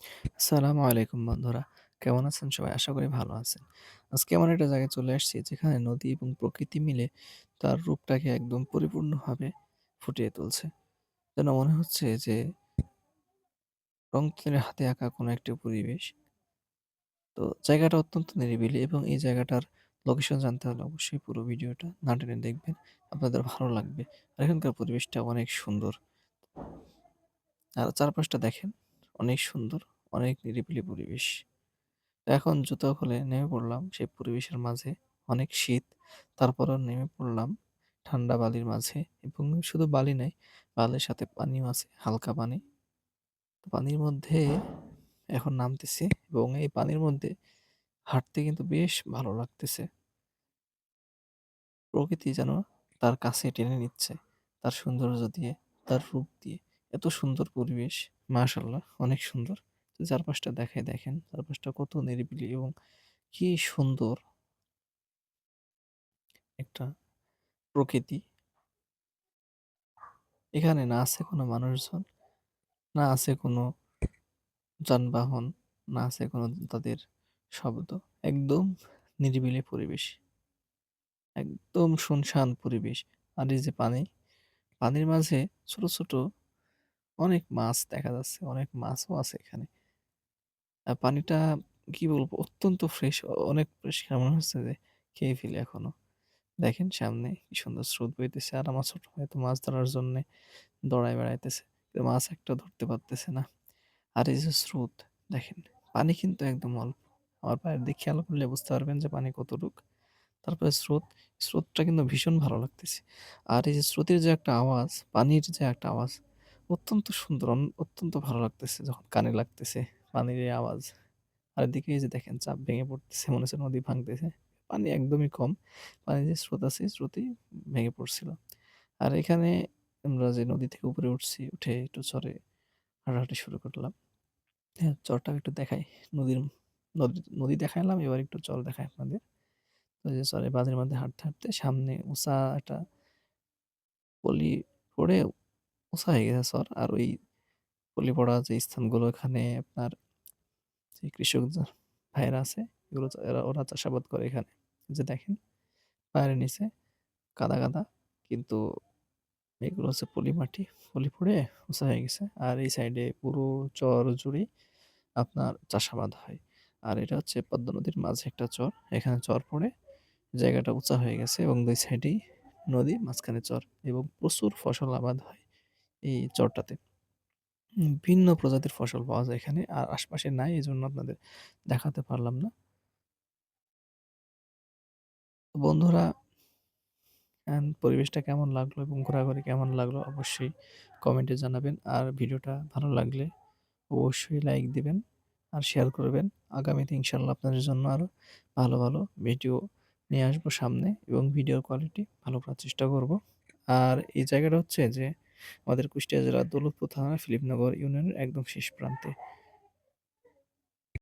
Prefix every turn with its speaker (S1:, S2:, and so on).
S1: আসসালামু আলাইকুম বন্ধুরা। কেমন আছেন সবাই? আশা করি ভালো আছেন। আজকে এমন একটা জায়গায় চলে আসছি যেখানে নদী এবং প্রকৃতি মিলে তার রূপটাকে একদম পরিপূর্ণভাবে ফুটিয়ে তুলছে। যেন মনে হচ্ছে যে রং তুলির হাতে আঁকা কোনো একটা পরিবেশ। তো জায়গাটা অত্যন্ত নিরিবিলি এবং এই জায়গাটার লোকেশন জানতে হলে অবশ্যই পুরো ভিডিওটা না টেনে দেখবেন। আপনাদের ভালো লাগবে। আর এখানকার পরিবেশটা অনেক সুন্দর। আর চারপাশটা দেখেন অনেক সুন্দর, অনেক নিরিবিলি পরিবেশ। এখন জুতো খুলে নেমে পড়লাম সেই পরিবেশের মাঝে। অনেক শীত। তারপরেও নেমে পড়লাম ঠান্ডা বালির মাঝে এবং শুধু বালি নাই, বালির সাথে পানিও আছে, হালকা পানি। তো পানির মধ্যে এখন নামতেছি এবং এই পানির মধ্যে হাঁটতে কিন্তু বেশ ভালো লাগতেছে। প্রকৃতি যেন তার কাছে টেনে নিচ্ছে। তার সৌন্দর্য দিয়ে, তার রূপ দিয়ে। এত সুন্দর পরিবেশ, মাশাআল্লাহ অনেক সুন্দর। তো চারপাশটা দেখাই দেখেন, চারপাশটা কত নিরিবিলি এবং কি সুন্দর একটা প্রকৃতি। এখানে না আছে কোনো মানুষজন, না আছে কোনো যানবাহন, না আছে কোনো তাদের শব্দ। একদম নিরিবিলি পরিবেশ। একদম শুনশান পরিবেশ। আর এই যে পানি, পানির মাঝে ছোট, ছোট অনেক মাছ দেখা যাচ্ছে। অনেক মাছও আছে এখানে। পানিটা কি বলবো অত্যন্ত ফ্রেশ, অনেক পরিষ্কার মনে হচ্ছে যে খেয়ে ফেলি এখনো। দেখেন সামনে কি সুন্দর স্রোত বইতেছে আর আমার ছোট ভাই তো মাছ ধরার জন্যে দৌড়ায় বেড়াইতেছে। কিন্তু মাছ একটাও ধরতে পারতেছে না। আর এই যে স্রোত দেখেন, পানি কিন্তু একদম অল্প। আমার পায়ের দিক খেয়াল করলে বুঝতে পারবেন যে পানি কতটুক। তারপরে স্রোত, স্রোতটা কিন্তু ভীষণ ভালো লাগতেছে। আর এই যে স্রোতের যে একটা আওয়াজ, পানির যে একটা আওয়াজ অত্যন্ত সুন্দর, অত্যন্ত ভালো লাগতেছে যখন কানে লাগতেছে পানির এই আওয়াজ। আর এদিকে এই যে দেখেন চাপ ভেঙে পড়তেছে, মনে হচ্ছে নদী ভাঙতেছে। পানি একদমই কম। পানির যে স্রোত আছে, স্রোতেই ভেঙে পড়ছিল। আর এখানে আমরা যে নদী থেকে উপরে উঠছি, উঠে একটু চরে হাঁটাহাঁটি শুরু করলাম। হ্যাঁ, চরটাও একটু দেখাই। নদীর নদী দেখাইলাম, এবার একটু চর দেখাই আপনাদের। তো এই যে চরের বাঁধের মধ্যে হাঁটতে, হাঁটতে সামনে উঁচা একটা পলি পড়ে উঁচা হয়ে গেছে চর। আর ওই পলি পড়া যে স্থানগুলো এখানে আপনার যে কৃষক ভাইয়েরা আছে, এগুলো ওরা চাষাবাদ করে এখানে। এই যে দেখেন পায়ের নিচে কাদা, কাদা কিন্তু এগুলো হচ্ছে পলি মাটি। পলি পড়ে উঁচা হয়ে গেছে। আর এই সাইডে পুরো চর জুড়েই আপনার চাষাবাদ হয়। আর এটা হচ্ছে পদ্মা নদীর মাঝে একটা চর। এখানে চর পড়ে জায়গাটা উঁচা হয়ে গেছে এবং ২ সাইডেই নদী, মাঝখানে চর এবং প্রচুর ফসল আবাদ হয় এই চরটাতে। ভিন্ন প্রজাতির ফসল পাওয়া যায় এখানে। আর আশপাশে নাই, এজন্য আপনাদের দেখাতে পারলাম না। তো বন্ধুরা, পরিবেশটা কেমন লাগলো এবং ঘোরাঘুরি কেমন লাগলো অবশ্যই কমেন্টে জানাবেন। আর ভিডিওটা ভালো লাগলে অবশ্যই লাইক দিবেন আর শেয়ার করবেন। আগামীতে ইনশাআল্লাহ আপনাদের জন্য আরো ভালো, ভালো ভিডিও নিয়ে আসবো সামনে এবং ভিডিওর কোয়ালিটি ভালো করার চেষ্টা করব। আর এই জায়গাটা হচ্ছে যে আমাদের কুষ্টিয়া জেলার দৌলতপুর থানার ফিলিপনগর ইউনিয়নের একদম শেষ প্রান্তে।